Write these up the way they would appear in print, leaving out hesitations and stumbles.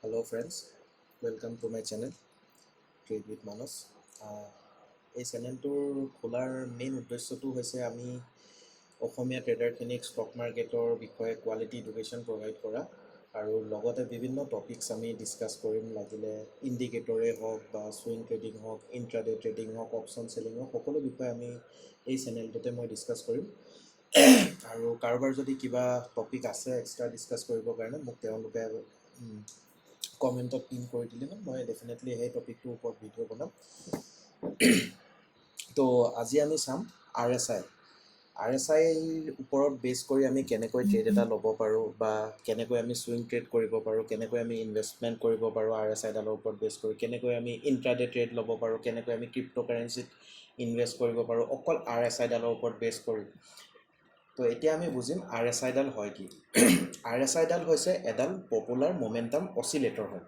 Hello friends, welcome to my channel Trade with Manas. এই চেনেলটোৰ খোলাৰ মেইন উদ্দেশ্যটো হৈছে আমি অসমীয়া ট্ৰেডাৰখিনিক ষ্টক মাৰ্কেটৰ বিষয়ে কোৱালিটি এডুকেশ্যন প্ৰভাইড কৰা আৰু লগতে বিভিন্ন টপিকছ আমি ডিছকাছ কৰিম, লাগিলে ইণ্ডিকেটৰে হওক বা ছুইং ট্ৰেডিং হওক, ইণ্ট্ৰাডে ট্ৰেডিং হওক, অপশ্যন চেলিং হওক, সকলো বিষয়ে আমি এই চেনেলটোতে মই ডিছকাছ কৰিম। আৰু কাৰোবাৰ যদি কিবা টপিক আছে এক্সট্ৰা ডিছকাছ কৰিবৰ কাৰণে মোক তেওঁলোকে কমেণ্টত পিন কৰি দিলে মই ডেফিনেটলি সেই টপিকটোৰ ওপৰত ভিডিঅ' বনাম। তো আজি আমি চাম আৰ এছ আইৰ ওপৰত বেছ কৰি আমি কেনেকৈ ট্ৰেড এটা ল'ব পাৰোঁ বা কেনেকৈ আমি ছুইং ট্ৰেড কৰিব পাৰোঁ, কেনেকৈ আমি ইনভেষ্টমেণ্ট কৰিব পাৰোঁ আৰ এছ আইডালৰ ওপৰত বেছ কৰি, কেনেকৈ আমি ইণ্ট্ৰাডে ট্ৰেড ল'ব পাৰোঁ, কেনেকৈ আমি ক্ৰিপ্ট'কাৰেঞ্চিত ইনভেষ্ট কৰিব পাৰোঁ অকল আৰ এছ আইডালৰ ওপৰত বেছ কৰি। তো এতিয়া আমি বুজিম আৰ এছ আইডাল হয় কি। আৰ এছ আইডাল হৈছে এডাল পপুলাৰ মমেণ্টাম অচিলেটৰ হয়।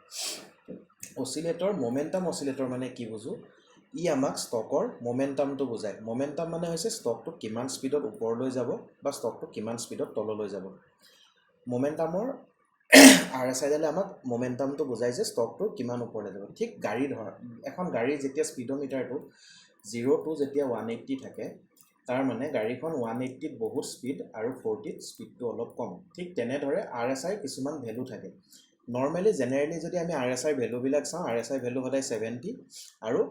মমেণ্টাম অচিলেটৰ মানে কি বুজোঁ, ই আমাক ষ্টকৰ মমেণ্টামটো বুজায়। মমেণ্টাম মানে হৈছে ষ্টকটো কিমান স্পীডত ওপৰলৈ যাব বা ষ্টকটো কিমান স্পীডত তললৈ যাব। মমেণ্টামৰ আৰ এছ আইডালে আমাক মমেণ্টামটো বুজায় যে ষ্টকটো কিমান ওপৰলৈ যাব। ঠিক গাড়ী এখন গাড়ীৰ যেতিয়া স্পীডোমিটাৰটো 0 to যেতিয়া 180 থাকে, তাৰ মানে গাড়ীখন 180ত বহুত স্পীড আৰু 40ত স্পীডটো অলপ কম। ঠিক তেনেদৰে আৰ এছ আইৰ কিছুমান ভেলু থাকে। জেনেৰেলি যদি আমি আৰ এছ আইৰ ভেলুবিলাক চাওঁ, আৰ এছ আইৰ ভেলু সদায় 70 আৰু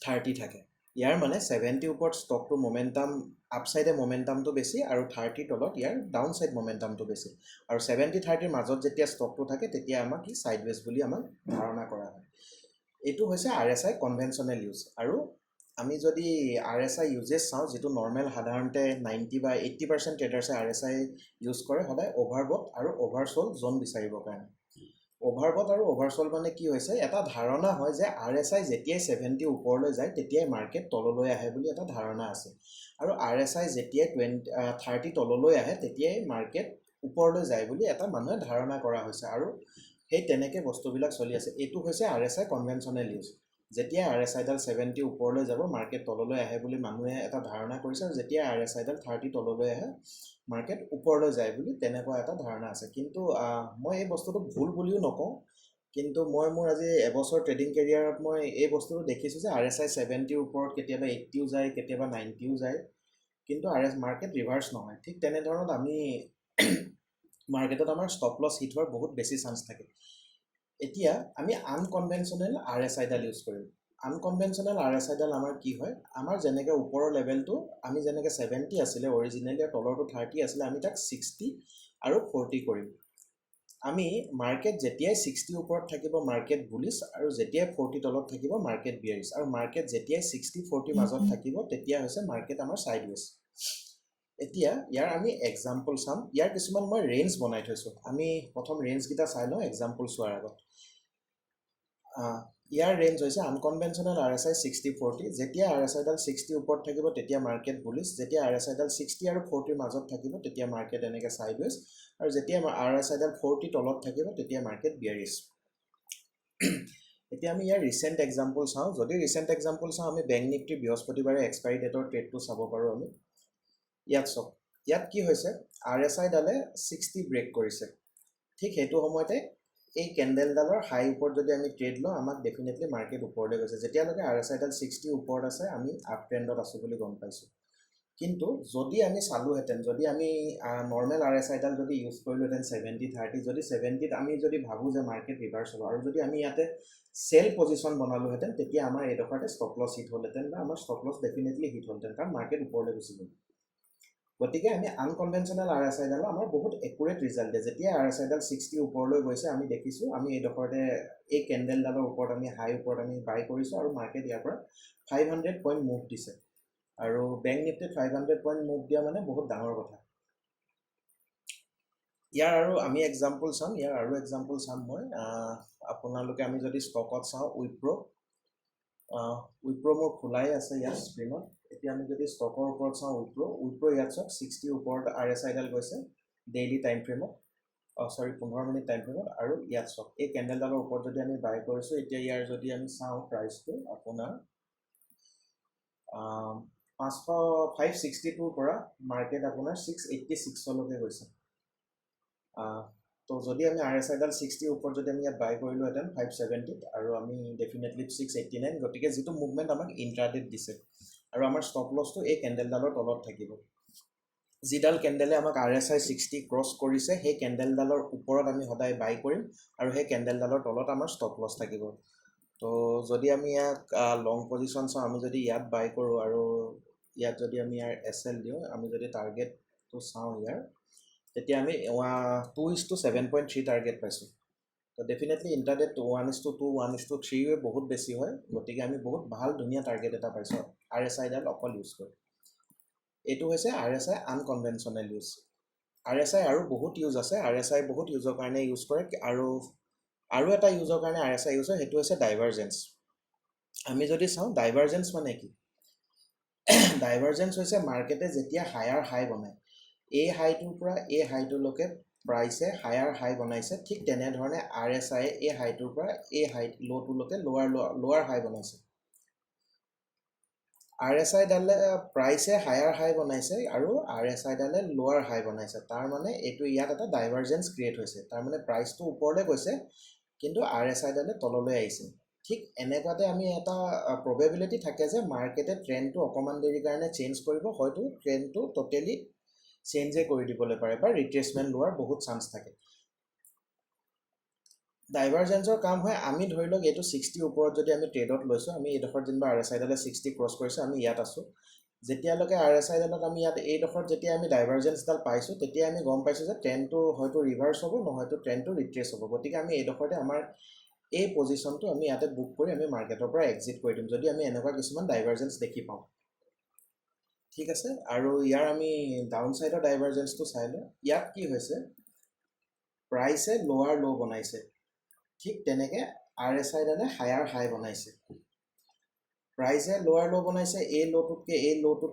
30 থাকে। ইয়াৰ মানে 70 ওপৰত ষ্টকটোৰ মমেণ্টাম আপছাইডে মমেণ্টামটো বেছি আৰু 30 তলত ইয়াৰ ডাউন ছাইড মমেণ্টামটো বেছি। আৰু 70-30ৰ মাজত যেতিয়া ষ্টকটো থাকে তেতিয়া আমাক ই ছাইডৱেজ বুলি আমাক ধাৰণা কৰা হয়। এইটো হৈছে R S I conventional use. আৰু আমি যদি আৰ এছ আই ইউজেছ চাওঁ, যিটো নৰ্মেল সাধাৰণতে 90 বা 80% ট্ৰেডাৰ্ছে আৰ এছ আই ইউজ কৰে সদায় অভাৰবট আৰু অভাৰচ'ল জ'ন বিচাৰিবৰ কাৰণে। অভাৰবট আৰু অভাৰচ'ল মানে কি হৈছে, এটা ধাৰণা হয় যে আৰ এছ আই যেতিয়াই 70 ওপৰলৈ যায় তেতিয়াই মাৰ্কেট তললৈ আহে বুলি এটা ধাৰণা আছে। আৰু আৰ এছ আই যেতিয়াই 30 তললৈ আহে তেতিয়াই মাৰ্কেট ওপৰলৈ যায় বুলি এটা মানুহে ধাৰণা কৰা হৈছে। আৰু সেই তেনেকৈ বস্তুবিলাক চলি আছে। এইটো হৈছে R S I conventional use. যেতিয়া আৰ এছ আইডাল 70 ওপৰলৈ যাব মাৰ্কেট তললৈ আহে বুলি মানুহে এটা ধাৰণা কৰিছে, আৰু যেতিয়া আৰ এছ আইডাল 30 তললৈ আহে মাৰ্কেট ওপৰলৈ যায় বুলি তেনেকুৱা এটা ধাৰণা আছে। কিন্তু মই এই বস্তুটো ভুল বুলিও নকওঁ, কিন্তু মই মোৰ আজি এবছৰ ট্ৰেডিং কেৰিয়াৰত মই এই বস্তুটো দেখিছোঁ যে আৰ এছ আই 70ৰ ওপৰত কেতিয়াবা 80ও যায়, কেতিয়াবা 90ও যায়, কিন্তু মাৰ্কেট ৰিভাৰ্ছ নহয়। ঠিক তেনেধৰণত আমি মাৰ্কেটত আমাৰ ষ্টপ লছ হিট হোৱাৰ বহুত বেছি চান্স থাকে। এতিয়া আমি আনকনভেনশ্যনেল আৰ এছ আইডাল ইউজ কৰিম। আনকনভেনশ্যনেল আৰ এছ আইডাল আমাৰ কি হয়, আমাৰ যেনেকৈ ওপৰৰ লেভেলটো আমি যেনেকৈ 70 আছিলে অৰিজিনেলি আৰু তলৰটো 30 আছিলে, আমি তাক 60 আৰু 40 কৰিম। আমি মাৰ্কেট যেতিয়াই 60 ওপৰত থাকিব মাৰ্কেট বুলিছ, আৰু যেতিয়াই 40 তলত থাকিব মাৰ্কেট বিয়াৰিছ, আৰু মাৰ্কেট যেতিয়াই 60-40 মাজত থাকিব তেতিয়া হৈছে মাৰ্কেট আমাৰ ছাইডৱেজ। এতিয়া ইয়াৰ আমি এক্সাম্পল চাম। ইয়াৰ কিছুমান মই ৰেঞ্জ বনাই থৈছোঁ। আমি প্ৰথম ৰেঞ্জকেইটা চাই লওঁ এক্সাম্পল চোৱাৰ আগত। ইয়াৰ ৰেঞ্জ হৈছে আনকনভেনশ্যনেল আৰ এছ আই 60-40। যেতিয়া আৰ এছ আইডাল 60 ওপৰত থাকিব তেতিয়া মাৰ্কেট বুলিছ, যেতিয়া আৰ এছ আইডাল 60 আৰু 40ৰ মাজত থাকিব তেতিয়া মাৰ্কেট এনেকৈ ছাইডৱেজ, আৰু যেতিয়া আৰ এছ আইডাল 40 তলত থাকিব তেতিয়া মাৰ্কেট বিয়াৰিছ। এতিয়া আমি ইয়াৰ ৰিচেণ্ট এক্সাম্পল চাওঁ। যদি ৰিচেণ্ট এক্সাম্পল চাওঁ, আমি বেংক নিফটি বৃহস্পতিবাৰে এক্সপাইৰী ডেটৰ ট্ৰেডটো চাব পাৰোঁ। আমি ইয়াত চাওক, ইয়াত কি হৈছে, আৰ এছ আইডালে 60 ব্ৰেক কৰিছে। ঠিক সেইটো সময়তে এই কেণ্ডেলডালৰ হাই ওপৰত যদি আমি ট্ৰেড লওঁ, আমাক ডেফিনেটলি মাৰ্কেট ওপৰলৈ গৈছে। যেতিয়ালৈকে আৰ এছ আইডাল 60 ওপৰত আছে আমি আপ ট্ৰেণ্ডত আছোঁ বুলি গম পাইছোঁ। কিন্তু যদি আমি চালোহেঁতেন, যদি আমি নৰ্মেল আৰ এছ আইডাল যদি ইউজ কৰিলোহেঁতেন 70-30, যদি 70ত আমি যদি ভাবোঁ যে মাৰ্কেট ৰিভাৰ্ছ হ'ব, আৰু যদি আমি ইয়াতে চেল পজিশ্যন বনালোহেঁতেন তেতিয়া আমাৰ এইডোখৰতে ষ্টপ লছ হিট হ'লহেঁতেন, বা আমাৰ ষ্টপ লছ ডেফিনেটলি হিট হ'লহেঁতেন, কাৰণ মাৰ্কেট ওপৰলৈ গুচি গ'ল। গতিকে আমি আনকনভেনশ্যনেল আৰ এছ আইডালৰ আমাৰ বহুত একুৰেট ৰিজাল্ট দিয়ে। যেতিয়া আৰ এছ আইডাল 60 ওপৰলৈ গৈছে আমি দেখিছোঁ, আমি এইডোখৰতে এই কেণ্ডেলডালৰ ওপৰত আমি হাই ওপৰত আমি বাই কৰিছোঁ, আৰু মাৰ্কেট ইয়াৰ পৰা 500 পইণ্ট মুভ দিছে। আৰু বেংক নিফটিত 500 পইণ্ট মুভ দিয়া মানে বহুত ডাঙৰ কথা। ইয়াৰ আৰু আমি এক্সাম্পল চাম। মই আপোনালোকে আমি যদি ষ্টকত চাওঁ, উইপ্ৰ মোৰ খোলাই আছে ইয়াত স্ক্ৰীণত। এতিয়া আমি যদি ষ্টকৰ ওপৰত চাওঁ, উইপ্ৰ ইয়াত চাওক 60 ওপৰত আৰ এছ আইডাল গৈছে ডেইলি টাইম ফ্ৰেমত, 15 মিনিট টাইম ফ্ৰেমত। আৰু ইয়াত চাওক এই কেণ্ডেলডালৰ ওপৰত যদি আমি বাই কৰিছোঁ, এতিয়া ইয়াৰ যদি আমি চাওঁ প্ৰাইচটো আপোনাৰ 562ৰ পৰা মাৰ্কেট আপোনাৰ 686লৈকে গৈছে। তো যদি আমি RSI ডাল 60 ওপৰত যদি আমি ইয়াত বাই কৰিলোহেঁতেন 570 আৰু আমি ডেফিনেটলি 689, গতিকে যিটো মুভমেণ্ট আমাক ইণ্ট্ৰাডেত দিছে আৰু আমাৰ ষ্টপ লছটো এই কেণ্ডেলডালৰ তলত থাকিব। যিডাল কেণ্ডেলে আমাক RSI 60 ক্ৰছ কৰিছে সেই কেণ্ডেলডালৰ ওপৰত আমি সদায় বাই কৰিম আৰু সেই কেণ্ডেলডালৰ তলত আমাৰ ষ্টপ লছ থাকিব। তো যদি আমি ইয়াক লং পজিশ্যন চাওঁ, আমি যদি ইয়াত বাই কৰোঁ আৰু ইয়াত যদি আমি ইয়াৰ SL দিওঁ, আমি যদি টাৰ্গেটটো চাওঁ ইয়াৰ, তেতিয়া আমি 2:7.3 টাৰ্গেট পাইছোঁ। তো ডেফিনেটলি ইণ্টাৰডেট 1:2 1:3 বহুত বেছি হয়, গতিকে আমি বহুত ভাল ধুনীয়া টাৰ্গেট এটা পাইছোঁ RSI ডাল অকল ইউজ কৰি। এইটো হৈছে RSI আনকনভেনশ্যনেল ইউজ। RSI আৰু বহুত ইউজ আছে, RSI বহুত ইউজৰ কাৰণে ইউজ কৰে, আৰু এটা ইউজৰ কাৰণে RSI ইউজ হয়, সেইটো হৈছে ডাইভাৰজেঞ্চ। আমি যদি চাওঁ ডাইভাৰজেঞ্চ মানে কি, ডাইভাৰজেঞ্চ হৈছে মাৰ্কেটে যেতিয়া হায়াৰ হাই বনায়, এই হাইটোৰ পৰা এই হাইটোলৈকে প্ৰাইচে হায়াৰ হাই বনাইছে, ঠিক তেনেধৰণে RSI এই হাইটোৰ পৰা এই হাই ল'টোলৈকে লোৱাৰ হাই বনাইছে। RSI ডালে প্ৰাইচে হায়াৰ হাই বনাইছে আৰু RSI ডালে লোৱাৰ হাই বনাইছে, তাৰ মানে এইটো ইয়াত এটা ডাইভাৰজেঞ্চ ক্ৰিয়েট হৈছে, তাৰ মানে প্ৰাইচটো ওপৰলৈ গৈছে কিন্তু RSI ডালে তললৈ আহিছে। ঠিক এনেকুৱাতে আমি এটা প্ৰবেবিলিটি থাকে যে মাৰ্কেটে ট্ৰেণ্ডটো অকণমান দেৰিৰ কাৰণে চেঞ্জ কৰিব, হয়তো ট্ৰেণ্ডটো টোটেলি চেঞ্জে কৰি দিবলৈ পাৰে বা ৰিট্ৰেচমেণ্ট লোৱাৰ বহুত চান্স থাকে। ডাইভাৰজেঞ্চৰ কাম হয়, আমি ধৰি লওক এইটো 60 ওপৰত যদি আমি ট্ৰেডত লৈছোঁ, আমি এইডোখৰত যেনিবা RSI ডালে 60 ক্ৰছ কৰিছোঁ, আমি ইয়াত আছোঁ, যেতিয়ালৈকে RSI ডালত আমি ইয়াত এইডোখৰত যেতিয়া আমি ডাইভাৰজেঞ্চডাল পাইছোঁ, তেতিয়া আমি গম পাইছোঁ যে ট্ৰেণ্ডটো হয়তো ৰিভাৰ্চ হ'ব, নহয়তো ট্ৰেণ্ডটো ৰিট্ৰেচ হ'ব, গতিকে আমি এইডোখৰতে আমাৰ এই পজিশ্যনটো আমি ইয়াতে বুক কৰি আমি মাৰ্কেটৰ পৰা এক্সিট কৰি দিম যদি আমি এনেকুৱা কিছুমান ডাইভাৰজেঞ্চ দেখি পাওঁ। ঠিক আছে, আৰু ইয়াৰ আমি ডাউন ছাইডৰ ডাইভাৰজেঞ্চটো চাই লওঁ। ইয়াত কি হৈছে, প্ৰাইচে লোৱাৰ ল' বনাইছে, ঠিক তেনেকৈ RSI ডালে হায়াৰ হাই বনাইছে। প্ৰাইচে লোৱাৰ ল' বনাইছে, এই ল'টোতকৈ এই ল'টো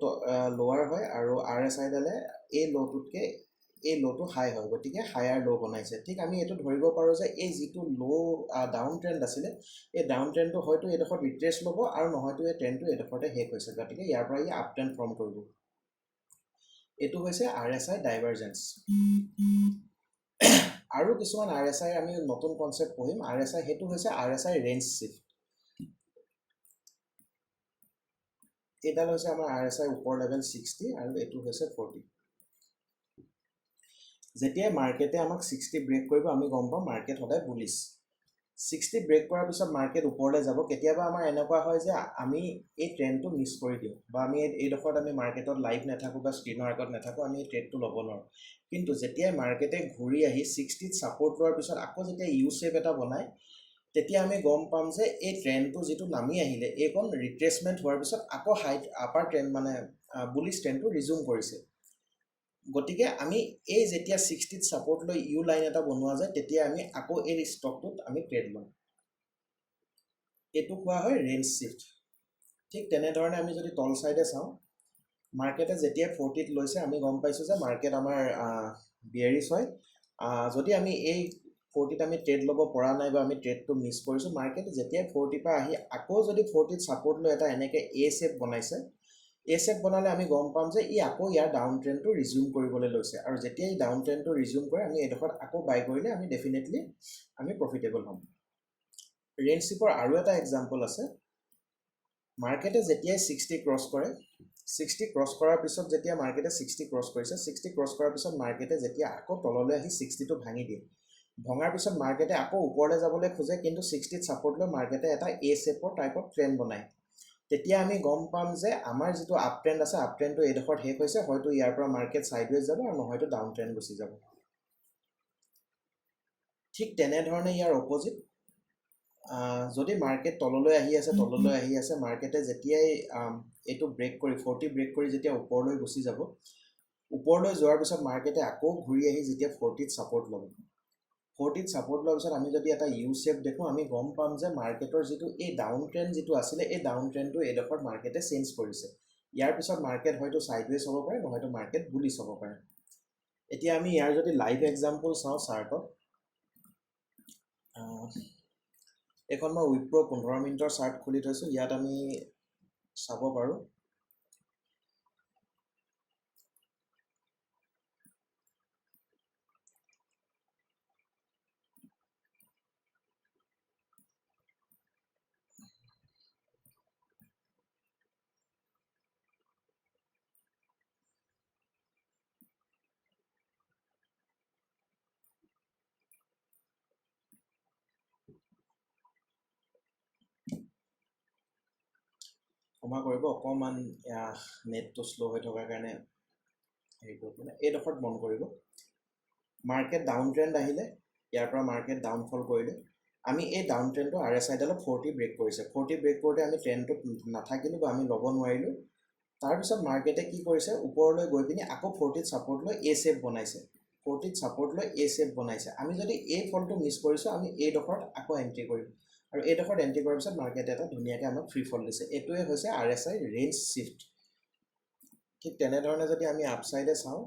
লোৱাৰ হয় আৰু RSI ডালে এই ল'টোতকৈ এই ল'টো হাই হয়, গতিকে হায়াৰ ল' বনাইছে। ঠিক আমি এইটো ধৰিব পাৰোঁ যে এই যিটো ডাউন ট্ৰেণ্ড আছিলে, এই ডাউন ট্ৰেণ্ডটো হয়তো এইডোখৰত ৰিট্ৰেচ ল'ব আৰু নহয়তো এই ট্ৰেণ্ডটো এইডোখৰতে শেষ হৈছে, গতিকে ইয়াৰ পৰা ই আপ ট্ৰেণ্ড ফৰ্ম কৰিব। এইটো হৈছে RSI ডাইভাৰজেঞ্চ। আৰু কিছুমান RSI আমি নতুন কনচেপ্ট পঢ়িম, RSI সেইটো হৈছে RSI ৰেঞ্জ শ্বিফ্ট। এইডাল হৈছে আমাৰ RSI ওপৰ লেভেল 60 আৰু এইটো হৈছে 40। যেতিয়াই মাৰ্কেটে আমাক 60 ব্ৰেক কৰিব, আমি গম পাম মাৰ্কেট সদায় বুলিছ। 60 ব্ৰেক কৰাৰ পিছত মাৰ্কেট ওপৰলৈ যাব। কেতিয়াবা আমাৰ এনেকুৱা হয় যে আমি এই ট্ৰেণ্ডটো মিছ কৰি দিওঁ, বা আমি এইডোখৰত আমি মাৰ্কেটত লাইভ নাথাকোঁ বা স্ক্ৰীনৰ আগত নাথাকোঁ, আমি এই ট্ৰেডটো ল'ব নোৱাৰোঁ। কিন্তু যেতিয়াই মাৰ্কেটে ঘূৰি আহি 60ত ছাপৰ্ট লোৱাৰ পিছত আকৌ যেতিয়া ইউ শ্বেপ এটা বনায়, তেতিয়া আমি গম পাম যে এই ট্ৰেণ্ডটো যিটো নামি আহিলে, এইকণ ৰিট্ৰেচমেণ্ট হোৱাৰ পিছত আকৌ আপাৰ ট্ৰেণ্ড মানে বুলিছ ট্ৰেণ্ডটো ৰিজিউম কৰিছে। গতিকে আমি এই যেতিয়া 60ত ছাপৰ্ট লৈ ইউ লাইন এটা বনোৱা যায়, তেতিয়া আমি আকৌ এই ষ্টকটোত আমি ট্ৰেড ল'ম। এইটো কোৱা হয় ৰেঞ্জ শ্বিফ্ট। ঠিক তেনেধৰণে আমি যদি তল ছাইডে চাওঁ, মাৰ্কেটে যেতিয়া 40ত লৈছে, আমি গম পাইছোঁ যে মাৰ্কেট আমাৰ বিয়াৰিছ হয়। যদি আমি এই 40ত আমি ট্ৰেড ল'ব পৰা নাই বা আমি ট্ৰেডটো মিছ কৰিছোঁ, মাৰ্কেট যেতিয়াই 40 পৰা আহি আকৌ যদি 40ত ছাপৰ্ট লৈ এটা এনেকৈ এ শ্বেপ বনাইছে, এ শ্বেপ বনালে আমি গম পাম যে ই আকৌ ইয়াৰ ডাউন ট্ৰেণ্ডটো ৰিজিউম কৰিবলৈ লৈছে, আৰু যেতিয়া ই ডাউন ট্ৰেণ্ডটো ৰিজিউম কৰে, আমি এইডোখৰত আকৌ বাই কৰিলে আমি ডেফিনেটলি আমি প্ৰফিটেবল হ'ম। ৰেঞ্জ শ্বিফ্টৰ আৰু এটা এক্সাম্পল আছে। মাৰ্কেটে যেতিয়াই 60 ক্ৰছ কৰে, 60 ক্ৰছ কৰাৰ পিছত যেতিয়া মাৰ্কেটে 60 ক্ৰছ কৰিছে, 60 ক্ৰছ কৰাৰ পিছত মাৰ্কেটে যেতিয়া আকৌ তললৈ আহি 60টো ভাঙি দিয়ে, ভঙাৰ পিছত মাৰ্কেটে আকৌ ওপৰলৈ যাবলৈ খোজে, কিন্তু 60ত ছাপৰ্ট লৈ মাৰ্কেটে এটা এ শ্বেপৰ টাইপত ট্ৰেণ্ড বনায়। তেতিয়া আমি গম পাম যে আমাৰ যিটো আপ ট্ৰেণ্ড আছে, আপ ট্ৰেণ্ডটো এইডোখৰত শেষ হৈছে, হয়তো ইয়াৰ পৰা মাৰ্কেট ছাইডৱেজ যাব আৰু নহয়তো ডাউন ট্ৰেণ্ড গুচি যাব। ঠিক তেনেধৰণে ইয়াৰ অপজিট, যদি মাৰ্কেট তললৈ আহি আছে, মাৰ্কেটে যেতিয়াই এইটো ব্ৰেক কৰি 40 ব্ৰেক কৰি যেতিয়া ওপৰলৈ গুচি যাব, ওপৰলৈ যোৱাৰ পিছত মাৰ্কেটে আকৌ ঘূৰি আহি যেতিয়া 40ত ছাপৰ্ট ল'ব, 40ত ছাপৰ্ট লোৱাৰ পিছত আমি যদি এটা ইউ শ্বেপ দেখোঁ, আমি গম পাম যে মাৰ্কেটৰ যিটো এই ডাউন ট্ৰেণ্ড যিটো আছিলে, এই ডাউন ট্ৰেণ্ডটো এইডোখৰত মাৰ্কেটে চেঞ্জ কৰিছে। ইয়াৰ পিছত মাৰ্কেট হয়তো ছাইডৱেজ হ'ব পাৰে, নহয়তো মাৰ্কেট বুলিছ হ'ব পাৰে। এতিয়া আমি ইয়াৰ যদি লাইভ এক্সাম্পল চাওঁ চাৰ্টত, এইখন মই উইপ্ৰ 15 মিনিটৰ চাৰ্ট খুলি থৈছোঁ, ইয়াত আমি চাব পাৰোঁ। ক্ষমা কৰিব অকণমান নেটটো শ্ল' হৈ থকাৰ কাৰণে হেৰি কৰিব মানে এইডোখৰত মন কৰিব মাৰ্কেট ডাউন ট্ৰেণ্ড আহিলে ইয়াৰ পৰা মাৰ্কেট ডাউনফল কৰিলে আমি এই ডাউন ট্ৰেণ্ডটো RSIডালত 40 ব্ৰেক কৰিছে 40 ব্ৰেক কৰোঁতে আমি ট্ৰেণ্ডটোত নাথাকিলোঁ বা আমি ল'ব নোৱাৰিলোঁ তাৰপিছত মাৰ্কেটে কি কৰিছে ওপৰলৈ গৈ পিনি আকৌ 40ত ছাপৰ্ট লৈ এ শেপ বনাইছে 40ত ছাপৰ্ট লৈ এ শেপ বনাইছে আমি যদি এই ফলটো মিছ কৰিছোঁ আমি এইডোখৰত আকৌ এণ্ট্ৰি কৰিম আৰু এইডোখৰত এণ্ট্ৰি কৰাৰ পিছত মাৰ্কেটে এটা ধুনীয়াকৈ আমাক ফ্ৰী ফল দিছে এইটোৱে হৈছে RSI ৰেঞ্জ শ্বিফ্ট ঠিক তেনেধৰণে যদি আমি আপছাইডে চাওঁ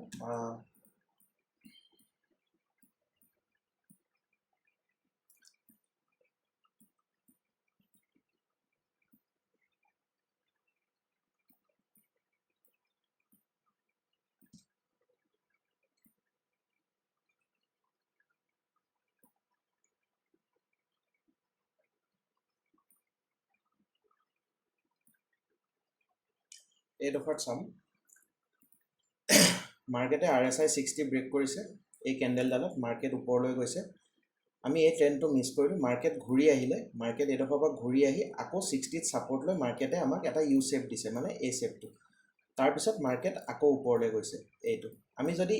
এইডোখৰত চাম মাৰ্কেটে RSI 60 ব্ৰেক কৰিছে এই কেণ্ডেলডালত মাৰ্কেট ওপৰলৈ গৈছে আমি এই ট্ৰেণ্ডটো মিছ কৰিলোঁ মাৰ্কেট ঘূৰি আহিলে মাৰ্কেট এইডোখৰৰ পৰা ঘূৰি আহি আকৌ 60ত ছাপৰ্ট লৈ মাৰ্কেটে আমাক এটা ইউ শেপ দিছে মানে এই শেপটো তাৰপিছত মাৰ্কেট আকৌ ওপৰলৈ গৈছে এইটো আমি যদি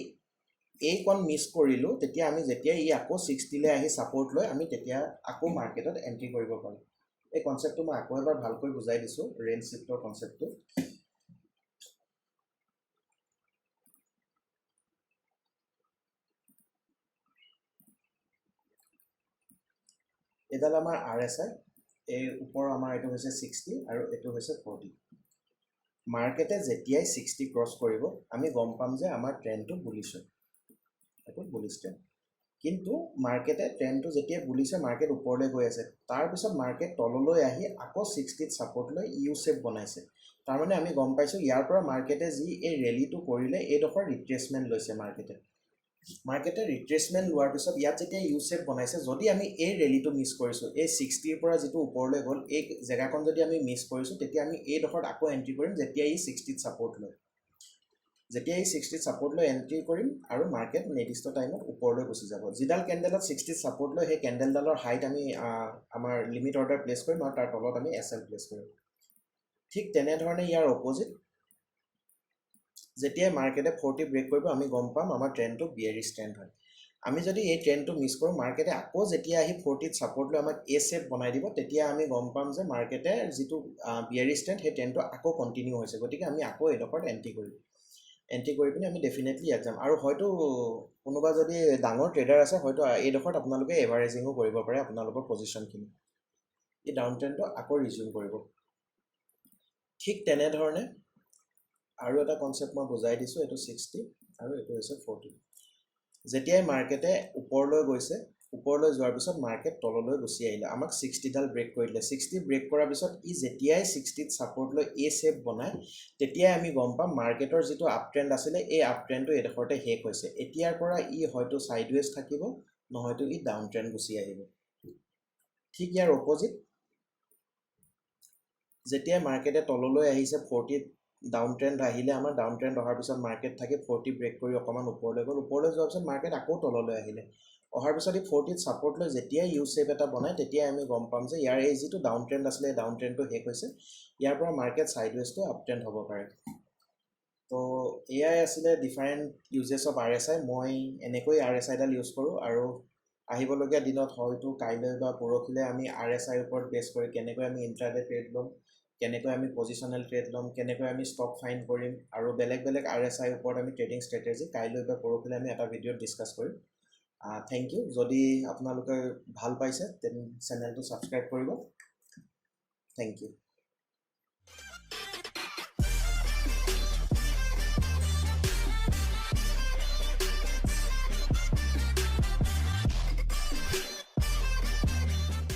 এইকণ মিছ কৰিলোঁ তেতিয়া আমি যেতিয়া ই আকৌ 60লৈ আহি ছাপৰ্ট লৈ আমি তেতিয়া আকৌ মাৰ্কেটত এণ্ট্ৰি কৰিব পাৰোঁ এই কনচেপ্টটো মই আকৌ এবাৰ ভালকৈ বুজাই দিছোঁ ৰেঞ্জ শ্বিফ্টৰ কনচেপ্টটো এইডাল আমাৰ RSI এই ওপৰৰ আমাৰ এইটো হৈছে 60 আৰু এইটো হৈছে 40 মাৰ্কেটে যেতিয়াই 60 ক্ৰছ কৰিব আমি গম পাম যে আমাৰ ট্ৰেণ্ডটো বুলিছ হয় এইটো বুলিছ ট্ৰেণ্ড কিন্তু মাৰ্কেটে ট্ৰেণ্ডটো যেতিয়াই বুলিছে মাৰ্কেট ওপৰলৈ গৈ আছে তাৰপিছত মাৰ্কেট তললৈ আহি আকৌ 60ত ছাপৰ্ট লৈ ইউ শেপ বনাইছে তাৰমানে আমি গম পাইছোঁ ইয়াৰ পৰা মাৰ্কেটে যি এই ৰেলীটো কৰিলে এইডোখৰ ৰিট্ৰেচমেণ্ট লৈছে মাৰ্কেটে ৰিট্ৰেচমেণ্ট লোৱাৰ পিছত ইয়াত যেতিয়া ইউ শেপ বনাইছে যদি আমি এই ৰেলীটো মিছ কৰিছোঁ এই 60ৰ পৰা যিটো ওপৰলৈ গ'ল এই জেগাকণ যদি আমি মিছ কৰিছোঁ তেতিয়া আমি এইডোখৰত আকৌ এণ্ট্ৰি কৰিম যেতিয়া ই 60ত ছাপৰ্ট লয় যেতিয়া এই 60ত ছাপৰ্ট লৈ এণ্ট্ৰি কৰিম আৰু মাৰ্কেট নিৰ্দিষ্ট টাইমত ওপৰলৈ গুচি যাব যিডাল কেণ্ডেলত 60ত ছাপৰ্ট লৈ সেই কেণ্ডেলডালৰ হাইট আমি আমাৰ লিমিট অৰ্ডাৰ প্লেচ কৰিম আৰু তাৰ তলত আমি SL প্লেচ কৰিম ঠিক তেনেধৰণে ইয়াৰ অপজিট যেতিয়াই মাৰ্কেটে 40 ব্ৰেক কৰিব আমি গম পাম আমাৰ ট্ৰেণ্ডটো বিয়েৰিছ ট্ৰেণ্ড হয় আমি যদি এই ট্ৰেণ্ডটো মিছ কৰোঁ মাৰ্কেটে আকৌ যেতিয়া আহি 40ত ছাপৰ্ট লৈ আমাক এ শেপ বনাই দিব তেতিয়া আমি গম পাম যে মাৰ্কেটে যিটো বিয়েৰিছ ট্ৰেণ্ড সেই ট্ৰেণ্ডটো আকৌ কণ্টিনিউ হৈছে গতিকে আমি আকৌ এইডোখৰত এণ্ট্ৰি কৰি পিনি আমি ডেফিনেটলি ইয়াত যাম আৰু হয়তো কোনোবা যদি ডাঙৰ ট্ৰেডাৰ আছে হয়তো এইডোখৰত আপোনালোকে এভাৰেজিঙো কৰিব পাৰে আপোনালোকৰ পজিশ্যনখিনি এই ডাউন ট্ৰেণ্ডটো আকৌ ৰিজিউম কৰিব ঠিক তেনেধৰণে আৰু এটা কনচেপ্ট মই বুজাই দিছোঁ এইটো 60 আৰু এইটো হৈছে 40 যেতিয়াই মাৰ্কেটে ওপৰলৈ গৈছে ওপৰলৈ যোৱাৰ পিছত মাৰ্কেট তললৈ গুচি আহিলে আমাক 60ডাল ব্ৰেক কৰি দিলে 60 ব্ৰেক কৰাৰ পিছত ই যেতিয়াই 60ত ছাপৰ্ট লৈ এ শেপ বনায় তেতিয়াই আমি গম পাম মাৰ্কেটৰ যিটো আপ ট্ৰেণ্ড আছিলে এই আপ ট্ৰেণ্ডটো এইডোখৰতে শেষ হৈছে এতিয়াৰ পৰা ই হয়তো ছাইডৱেজ থাকিব নহয়তো ই ডাউন ট্ৰেণ্ড গুচি আহিব ঠিক ইয়াৰ অপজিট যেতিয়াই মাৰ্কেটে তললৈ আহিছে 40ত ডাউন ট্ৰেণ্ড আহিলে আমাৰ ডাউন ট্ৰেণ্ড অহাৰ পিছত মাৰ্কেট থাকি 40 ব্ৰেক কৰি অকণমান ওপৰলৈ গ'ল ওপৰলৈ যোৱাৰ পিছত মাৰ্কেট আকৌ তললৈ আহিলে অহাৰ পিছত এই 40ত ছাপৰ্ট লৈ যেতিয়াই ইউ শেপ এটা বনায় তেতিয়াই আমি গম পাম যে ইয়াৰ এই যিটো ডাউন ট্ৰেণ্ড আছিলে এই ডাউন ট্ৰেণ্ডটো শেষ হৈছে ইয়াৰ পৰা মাৰ্কেট ছাইডৱেজটো আপ ট্ৰেণ্ড হ'ব পাৰে তো এয়াই আছিলে ডিফাৰেণ্ট ইউজেছ অফ RSI মই এনেকৈ RSIডাল ইউজ কৰোঁ আৰু আহিবলগীয়া দিনত হয়তো কাইলৈ বা পৰহিলৈ আমি RSIৰ ওপৰত বেছ কৰি কেনেকৈ আমি ইণ্ট্ৰাডে ট্ৰেড ল'ম কেনেকৈ আমি পজিশ্যনেল ট্ৰেড ল'ম কেনেকৈ আমি ষ্টক ফাইন কৰিম আৰু বেলেগ RSIৰ ওপৰত আমি ট্ৰেডিং ষ্ট্ৰেটেজি কাইলৈ বা পৰহিলৈ আমি এটা ভিডিঅ'ত ডিছকাছ কৰিম থেংক ইউ যদি আপোনালোকে ভাল পাইছে তেন চেনেলটো ছাবস্ক্ৰাইব কৰিব থেংক ইউ